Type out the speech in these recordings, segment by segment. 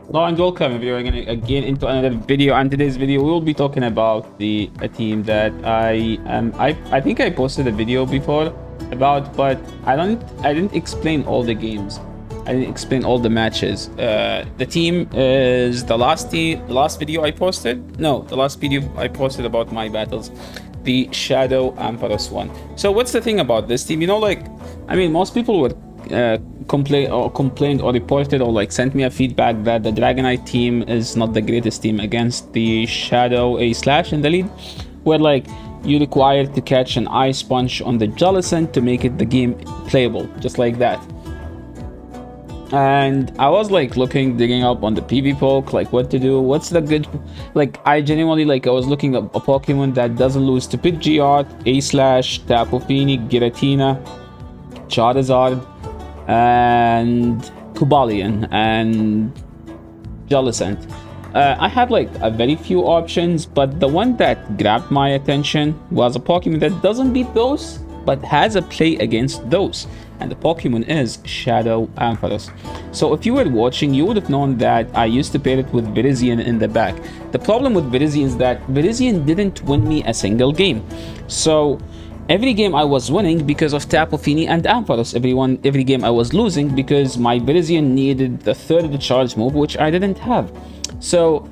Hello and welcome everyone again into another video. And today's video we will be talking about a team that I think I posted a video before about, but I didn't explain all the games. I didn't explain all the matches. The team is the last video I posted. No, the last video I posted about my battles, the Shadow Ampharos one. So what's the thing about this team? You know, like, I mean, most people would complained or reported or like sent me a feedback that the Dragonite team is not the greatest team against the Shadow A slash in the lead, where like you required to catch an Ice Punch on the Jellicent to make it the game playable, just like that. And I was like digging up on the PvPoke, like what to do, what's the good, like I genuinely I was looking up a Pokemon that doesn't lose to Pidgeot, A slash, Tapu Fini, Giratina, Charizard, and Cobalion and Jellicent. I had like a very few options, but the one that grabbed my attention was a Pokemon that doesn't beat those but has a play against those, and the Pokemon is Shadow Ampharos. So if you were watching, you would have known that I used to pair it with Virizion in the back. The problem with Virizion is that Virizion didn't win me a single game. So every game I was winning because of Tapu Fini and Ampharos. Every game I was losing because my Virizion needed the third charge move, which I didn't have. So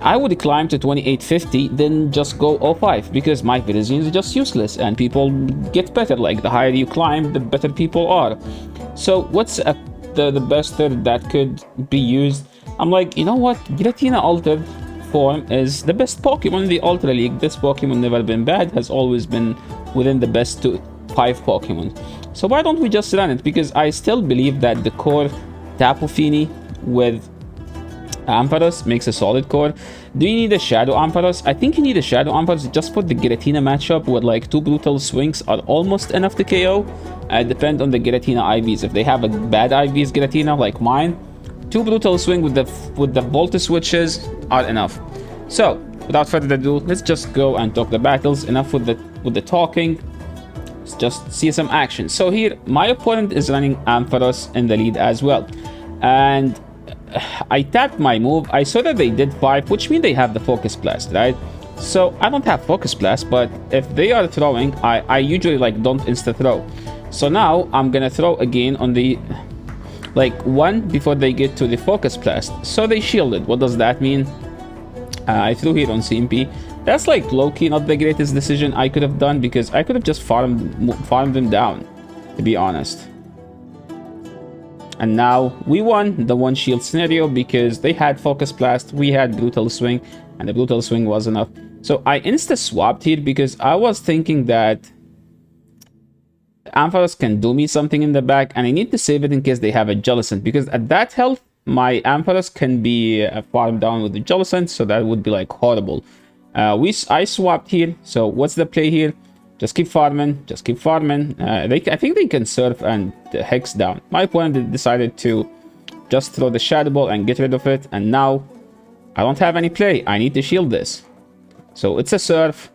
I would climb to 2850, then just go 05 because my Virizion is just useless and people get better. Like the higher you climb, the better people are. So what's the best third that could be used? I'm like, you know what? Giratina Altered form is the best Pokemon in the Ultra League. This Pokemon never been bad, has always been within the best 5 Pokemon. So why don't we just run it? Because I still believe that the core Tapu Fini with Ampharos makes a solid core. Do you need a Shadow Ampharos? I think you need a Shadow Ampharos just for the Giratina matchup, with like 2 Brutal Swings are almost enough to KO. Depend on the Giratina IVs. If they have a bad IVs Giratina like mine, 2 Brutal Swing with the Volta switches are enough. So without further ado, let's just go and talk the battles. Enough with the talking. Let's just see some action. So here, my opponent is running Ampharos in the lead as well, and I tapped my move. I saw that they did 5, which means they have the Focus Blast, right? So I don't have Focus Blast, but if they are throwing, I usually like don't insta throw. So now I'm gonna throw again on the one before they get to the Focus Blast. So they shielded. What does that mean? I threw here on CMP. That's like low-key not the greatest decision I could have done, because I could have just farmed them down, to be honest. And now we won the one shield scenario because they had Focus Blast, we had Brutal Swing, and the Brutal Swing was enough. So I insta-swapped here because I was thinking that Ampharos can do me something in the back, and I need to save it in case they have a Jellicent, because at that health, my Ampharos can be farmed down with the Jellicent, so that would be like horrible. I swapped here, so what's the play here? Just keep farming, just keep farming. I think they can surf and Hex down. My opponent decided to just throw the Shadow Ball and get rid of it, and now I don't have any play. I need to shield this. So it's a surf,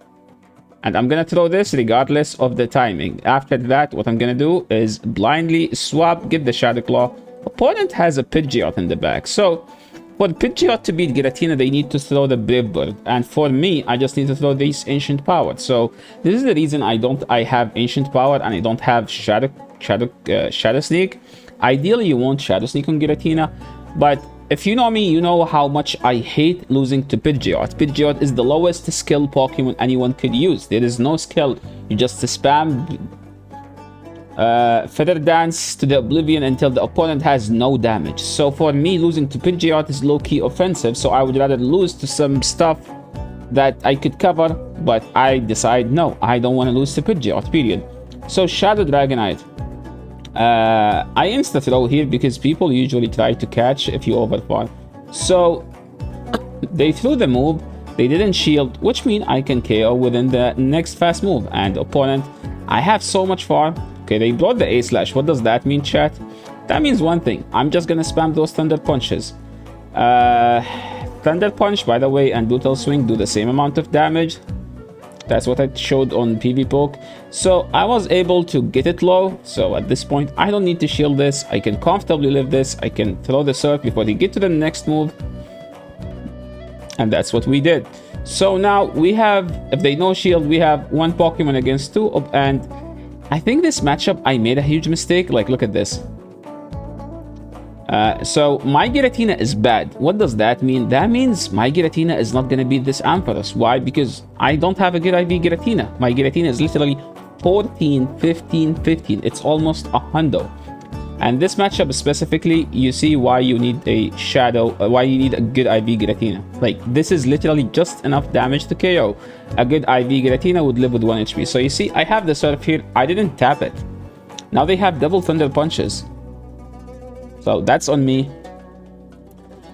and I'm gonna throw this regardless of the timing. After that, what I'm gonna do is blindly swap, get the Shadow Claw. Opponent has a Pidgeot in the back, so for Pidgeot to beat Giratina, they need to throw the Brave Bird, and for me, I just need to throw this Ancient Power. So this is the reason I have Ancient Power and I don't have Shadow Sneak. Ideally, you want Shadow Sneak on Giratina, but if you know me, you know how much I hate losing to Pidgeot. Pidgeot is the lowest skill Pokemon anyone could use. There is no skill. You just spam Feather Dance to the Oblivion until the opponent has no damage. So for me, losing to Pidgeot is low-key offensive, so I would rather lose to some stuff that I could cover, but I decide no, I don't want to lose to Pidgeot, period. So Shadow Dragonite. I insta-throw here because people usually try to catch if you overfarm. So they threw the move, they didn't shield, which means I can KO within the next fast move, and opponent, I have so much farm. Okay, they brought the A slash. What does that mean, chat? That means one thing. I'm just gonna spam those Thunder Punches. Thunder Punch, by the way, and Brutal Swing do the same amount of damage. That's what I showed on PvPoke. So I was able to get it low. So at this point, I don't need to shield this. I can comfortably live this. I can throw the surf before they get to the next move. And that's what we did. So now we have, if they no shield, we have one Pokemon against two. And I think this matchup, I made a huge mistake. Like, look at this. So my Giratina is bad. What does that mean? That means my Giratina is not going to beat this Ampharos. Why? Because I don't have a good IV Giratina. My Giratina is literally 14, 15, 15. It's almost a hundo. And this matchup specifically, you see why you need a Shadow, why you need a good IV Giratina. Like, this is literally just enough damage to KO. A good IV Giratina would live with 1 HP. So you see, I have the Surf here. I didn't tap it. Now they have double Thunder Punches. So that's on me.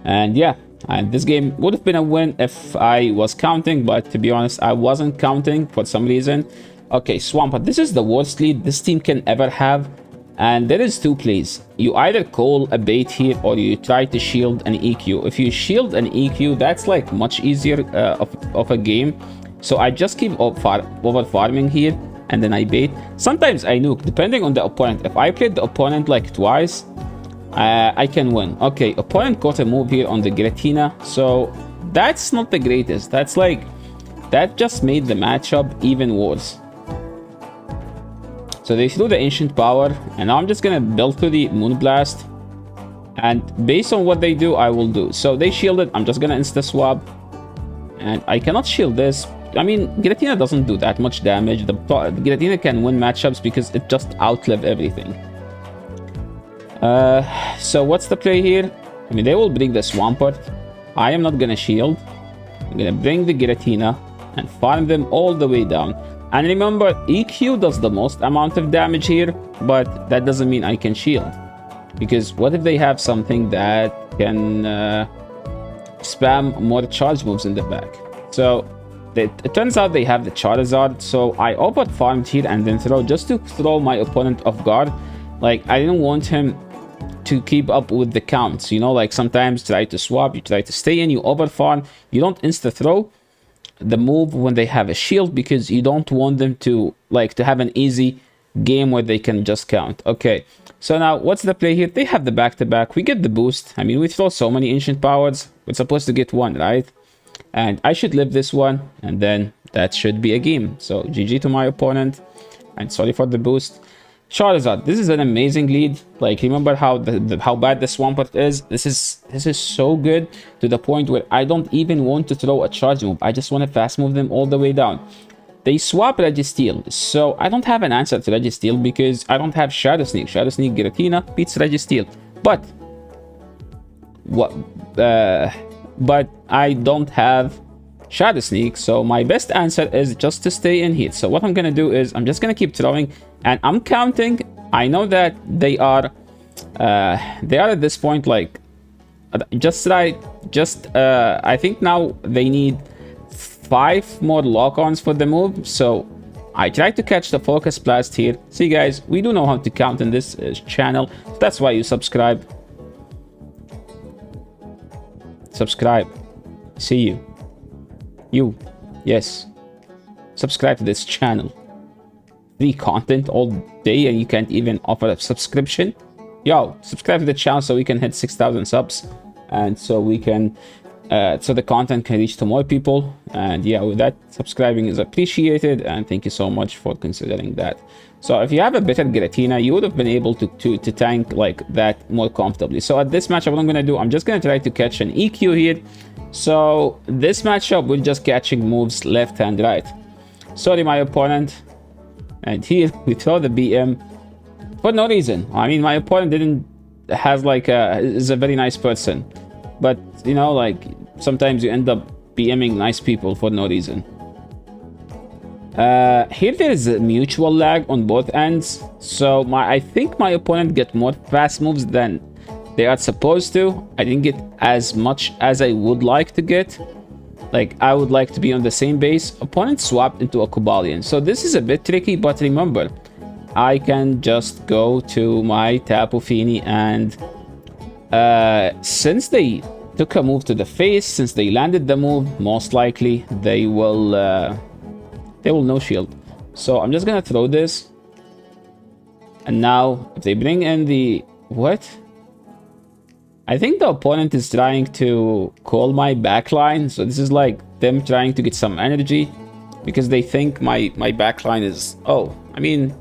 And yeah, and this game would have been a win if I was counting, but to be honest, I wasn't counting for some reason. Okay, Swampert, this is the worst lead this team can ever have. And there is two plays. You either call a bait here or you try to shield an EQ. If you shield an EQ, that's like much easier of a game. So I just keep over farming here and then I bait. Sometimes I nuke, depending on the opponent. If I played the opponent like twice, I can win. Okay, opponent got a move here on the Giratina, so that's not the greatest. That's like, that just made the matchup even worse. So they threw the Ancient Power, and now I'm just gonna build to the Moonblast, and based on what they do, I will do. So they shielded, I'm just gonna insta-swap, and I cannot shield this. I mean, Giratina doesn't do that much damage. The Giratina can win matchups because it just outlive everything. So what's the play here? I mean, they will bring the Swampert. I am not gonna shield. I'm gonna bring the Giratina and farm them all the way down. And remember, EQ does the most amount of damage here, but that doesn't mean I can shield. Because what if they have something that can spam more charge moves in the back? So it turns out they have the Charizard, so I over farmed here and then throw just to throw my opponent off guard. Like, I didn't want him to keep up with the counts, you know, like sometimes try to swap, you try to stay in, you over farm, you don't insta throw the move when they have a shield because you don't want them to like to have an easy game where they can just count. Okay, so now what's the play here? They have the back-to-back, we get the boost. I mean, we throw so many Ancient Powers, we're supposed to get one, right? And I should live this one, and then that should be a game. So GG to my opponent, and sorry for the boost. Charizard, this is an amazing lead. Like, remember how how bad the Swampert is? This is so good to the point where I don't even want to throw a charge move. I just want to fast move them all the way down. They swap Registeel, so I don't have an answer to Registeel because I don't have Shadow Sneak. Shadow Sneak Giratina beats Registeel, but what? But I don't have Shadow Sneak, so my best answer is just to stay in here. So what I'm gonna do is I'm just gonna keep throwing, and I'm counting. I know that they are at this point like just right. I think now they need 5 more lock-ons for the move. So I tried to catch the Focus Blast here. See guys, we do know how to count in this channel. So that's why you subscribe. See you. Yes, subscribe to this channel. Free content all day and you can't even offer a subscription. Yo, subscribe to the channel so we can hit 6,000 subs, and so we can so the content can reach to more people. And yeah, with that, subscribing is appreciated, and thank you so much for considering that. So if you have a better Giratina, you would have been able to tank like that more comfortably. So at this matchup, what I'm gonna do, I'm just gonna try to catch an EQ here. So this matchup, we're just catching moves left and right. Sorry, my opponent. And here we throw the BM for no reason. I mean, my opponent is a very nice person, but you know, like sometimes you end up BMing nice people for no reason. Here there is a mutual lag on both ends, so I think my opponent get more fast moves than they are supposed to. I didn't get as much as I would like to get. Like, I would like to be on the same base. Opponent swapped into a Cobalion, so this is a bit tricky, but remember, I can just go to my Tapu Fini, and since they took a move to the face, since they landed the move, most likely they will They will no shield. So I'm just gonna throw this. And now, if they bring in the... What? I think the opponent is trying to call my backline. So this is like them trying to get some energy. Because they think my backline is... Oh, I mean...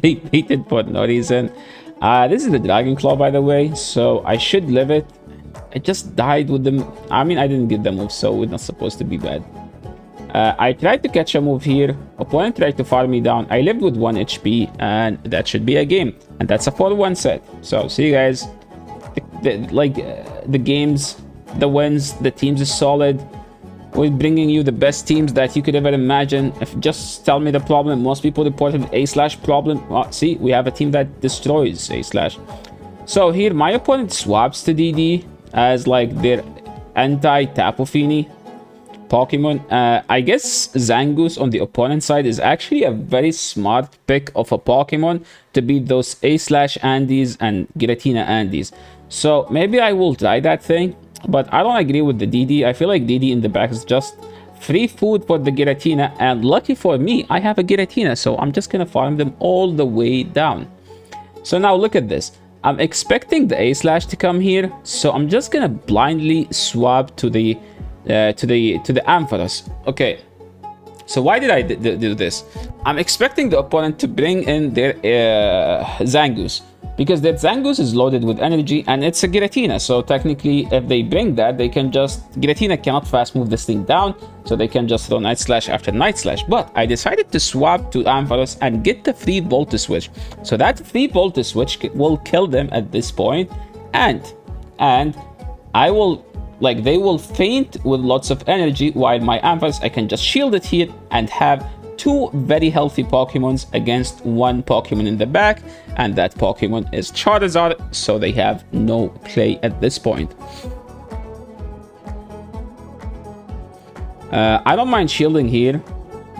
they baited for no reason. This is the Dragon Claw, by the way. So I should live it. I just died with them. I mean, I didn't get the move, so it's not supposed to be bad. I tried to catch a move here. Opponent tried to farm me down. I lived with 1 HP, and that should be a game. And that's a 4-1 set. So, see you guys. The games, the wins, the teams is solid. We're bringing you the best teams that you could ever imagine. If just tell me the problem. Most people reported A/ problem. See, we have a team that destroys A/. So here, my opponent swaps to DD as like their anti-Tapu Fini Pokemon. I guess Zangoose on the opponent side is actually a very smart pick of a Pokemon to beat those A/Andes and Giratina Andes. So maybe I will try that thing, but I don't agree with the DD. I feel like DD in the back is just free food for the Giratina, and lucky for me, I have a Giratina, so I'm just gonna farm them all the way down. So now look at this. I'm expecting the A/ to come here, so I'm just gonna blindly swap to the Ampharos. Okay, so why did I do this? I'm expecting the opponent to bring in their Zangoose, because their Zangoose is loaded with energy and it's a Giratina. So technically, if they bring that, they can just... Giratina cannot fast move this thing down, so they can just throw Night Slash after Night Slash. But I decided to swap to Ampharos and get the free Volta Switch. So that free Volta Switch will kill them at this point, and I will... Like, they will faint with lots of energy, while my Ampharos, I can just shield it here and have 2 very healthy Pokemons against 1 Pokemon in the back, and that Pokemon is Charizard, so they have no play at this point. I don't mind shielding here,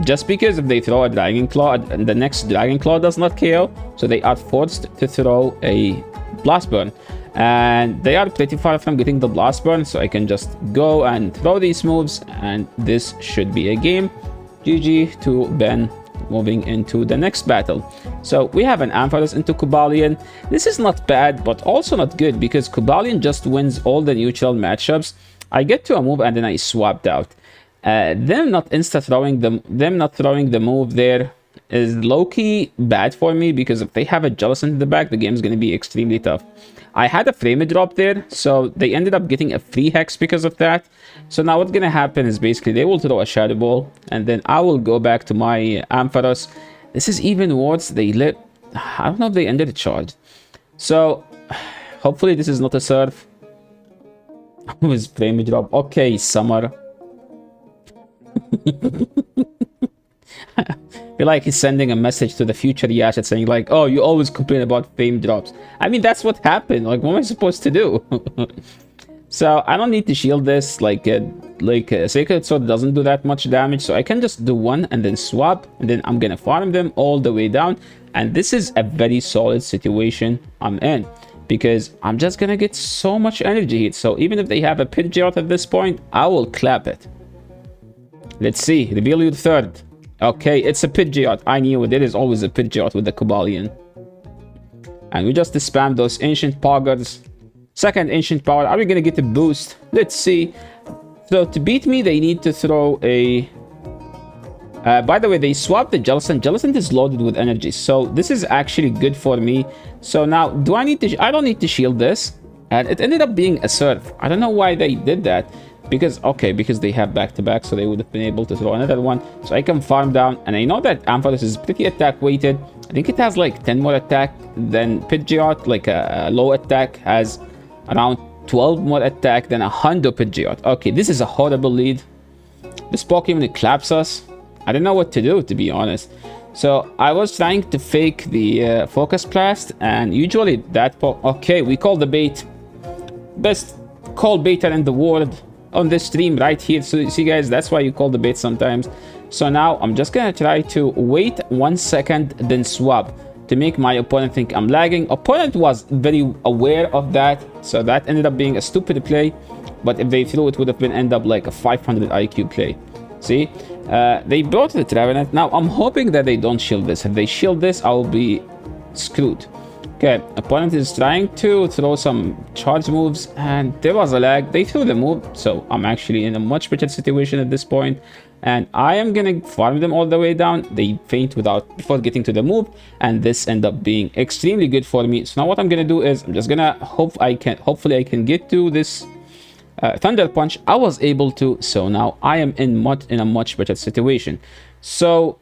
just because if they throw a Dragon Claw, the next Dragon Claw does not KO, so they are forced to throw a Blast Burn. And they are pretty far from getting the Blast Burn, so I can just go and throw these moves, and this should be a game. GG to Ben. Moving into the next battle. So we have an Ampharos into Cobalion. This is not bad, but also not good, because Cobalion just wins all the neutral matchups. I get to a move and then I swapped out. Them not throwing the move there is low-key bad for me, because if they have a Jellicent in the back, the game is going to be extremely tough. I had a frame drop there, so they ended up getting a free Hex because of that. So now what's going to happen is basically they will throw a Shadow Ball, and then I will go back to my Ampharos. This is even worse. I don't know if they ended the charge. So hopefully this is not a Surf. With frame drop. Okay, Summer. I feel like he's sending a message to the future Yasha saying like, oh, you always complain about frame drops. I mean, that's what happened. Like, what am I supposed to do? So I don't need to shield this. Like Sacred Sword doesn't do that much damage, so I can just do 1 and then swap, and then I'm gonna farm them all the way down. And this is a very solid situation I'm in, because I'm just gonna get so much energy hit. So even if they have a Pidgeot at this point, I will clap it. Let's see, reveal your third. Okay, it's a Pidgeot. I knew it. There is always a Pidgeot with the Cobalion. And we just spam those Ancient Poggers. Second Ancient Power. Are we going to get a boost? Let's see. So to beat me, they need to throw a... by the way, they swapped the Jellicent. Jellicent is loaded with energy, so this is actually good for me. So now, do I need to... I don't need to shield this. And it ended up being a Surf. I don't know why they did that. Because they have back-to-back, so they would have been able to throw another one. So I can farm down, and I know that Ampharos is pretty attack-weighted. I think it has like 10 more attack than Pidgeot. Like a low attack has around 12 more attack than a Hundo Pidgeot. Okay, this is a horrible lead. This Pokemon claps us. I don't know what to do, to be honest. So I was trying to fake the Focus Blast, and usually that... Okay, we call the bait. Best call baiter in the world. On this stream right here. So you see guys, that's why you call the bait sometimes. So now I'm just gonna try to wait 1 second, then swap to make my opponent think I'm lagging. Opponent was very aware of that, so that ended up being a stupid play. But if they threw it, would have been end up like a 500 IQ play. See, They brought the Trevenant. Now, I'm hoping that they don't shield this. If they shield this, I'll be screwed. Okay, opponent is trying to throw some charge moves, and there was a lag. They threw the move, so I'm actually in a much better situation at this point. And I am gonna farm them all the way down. They faint before getting to the move, and this ended up being extremely good for me. So now what I'm gonna do is I'm just gonna hopefully I can get to this Thunder Punch. I was able to, so now I am in a much better situation. So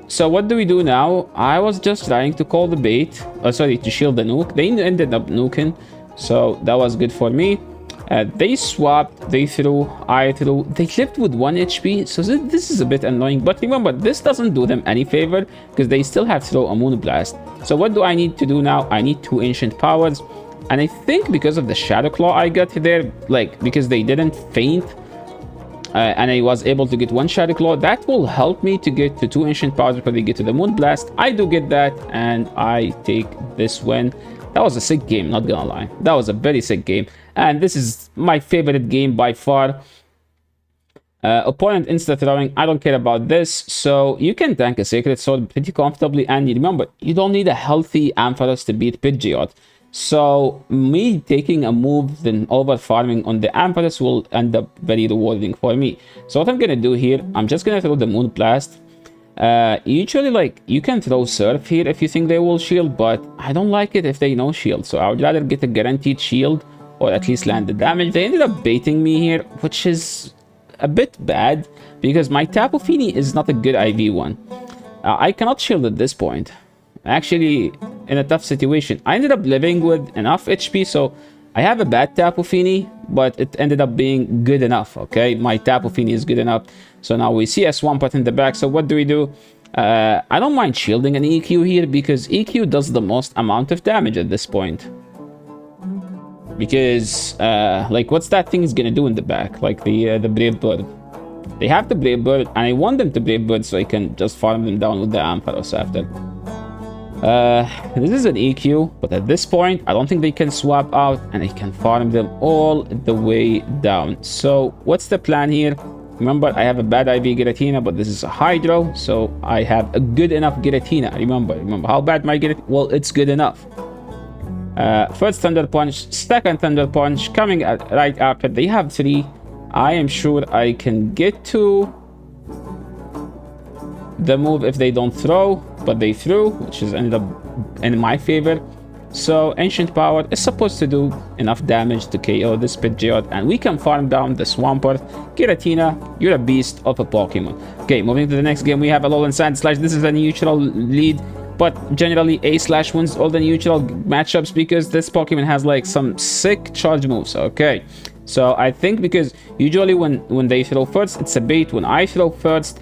so what do we do now? I was just trying to call the bait, to shield the nuke. They ended up nuking, so that was good for me. They swapped, they threw, I threw. They lived with 1 HP, so this is a bit annoying. But remember, this doesn't do them any favor, because they still have to throw a Moonblast. So what do I need to do now? I need 2 Ancient Powers. And I think because of the Shadow Claw I got there, like, because they didn't faint, and I was able to get 1 Shadow Claw, that will help me to get to 2 Ancient Powers before they get to the Moonblast. I do get that, and I take this win. That was a sick game, not gonna lie. That was a very sick game. And this is my favorite game by far. Opponent insta-throwing, I don't care about this. So you can tank a Sacred Sword pretty comfortably. And remember, you don't need a healthy Ampharos to beat Pidgeot. So me taking a move, then over-farming on the Ampharos will end up very rewarding for me. So what I'm gonna do here, I'm just gonna throw the Moonblast. Usually, like, you can throw Surf here if you think they will shield, but I don't like it if they no shield. So I would rather get a guaranteed shield, or at least land the damage. They ended up baiting me here, which is a bit bad, because my Tapu Fini is not a good IV one. I cannot shield at this point. Actually, in a tough situation. I ended up living with enough HP, so I have a bad Tapu Fini, but it ended up being good enough, okay? My Tapu Fini is good enough. So now we see a Swampert in the back. So what do? I don't mind shielding an EQ here, because EQ does the most amount of damage at this point. Because, like, what's that thing is gonna do in the back? Like the Brave Bird. They have the Brave Bird, and I want them to Brave Bird so I can just farm them down with the Ampharos after. This is an EQ, but at this point, I don't think they can swap out, and I can farm them all the way down. So, what's the plan here? Remember, I have a bad IV Giratina, but this is a Hydro, so I have a good enough Giratina. Remember how bad my Giratina? Well, it's good enough. First Thunder Punch, second Thunder Punch, coming right after. They have 3. I am sure I can get to the move if they don't throw, but they threw, which is ended up in my favor. So Ancient Power is supposed to do enough damage to KO this Pidgeot, and we can farm down the Swampert. Giratina, you're a beast of a Pokemon. Okay, moving to the next game, we have Alolan Sandslash. This is a neutral lead, but generally A-Slash wins all the neutral matchups because this Pokemon has like some sick charge moves. Okay, so I think because usually when they throw first, it's a bait. When I throw first,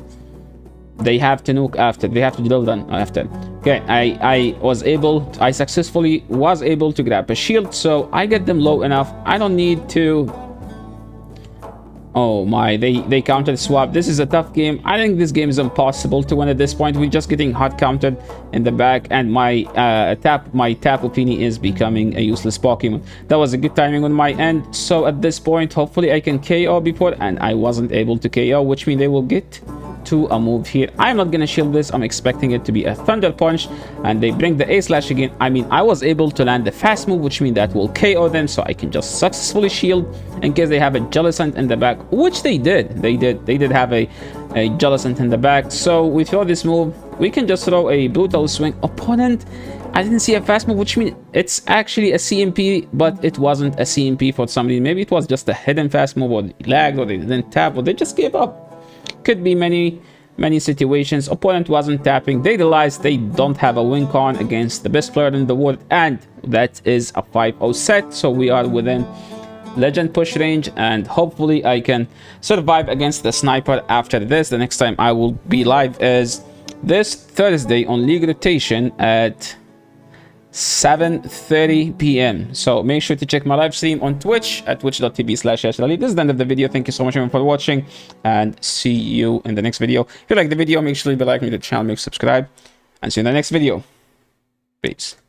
they have to nuke after. They have to drill down after. Okay, I successfully was able to grab a shield, so I get them low enough. I don't need to. Oh my, they countered swap. This is a tough game. I think this game is impossible to win at this point. We're just getting hot countered in the back, and my Tapu Fini is becoming a useless Pokemon. That was a good timing on my end. So at this point, hopefully I can KO before, and I wasn't able to KO, which means they will get to a move here. I'm not gonna shield this. I'm expecting it to be a Thunder Punch, and they bring the A-Slash again. I mean, I was able to land the fast move, which means that will KO them, so I can just successfully shield in case they have a Jellicent in the back, which they did. They did have a Jellicent in the back. So we throw this move. We can just throw a Brutal Swing. Opponent, I didn't see a fast move, which means it's actually a CMP, but it wasn't a CMP for some reason. Maybe it was just a hidden fast move, or they lagged, or they didn't tap, or they just gave up. Could be many situations. Opponent wasn't tapping. They realized they don't have a win con against the best player in the world, and that is a 5-0 set. So we are within legend push range, and hopefully I can survive against the sniper after this. The next time I will be live is this Thursday on League Rotation at 7:30 p.m. So make sure to check my live stream on Twitch at twitch.tv/YashirAli. This is the end of the video. Thank you so much for watching, and see you in the next video. If you like the video, make sure to leave a like, make the channel, make subscribe, and see you in the next video. Peace.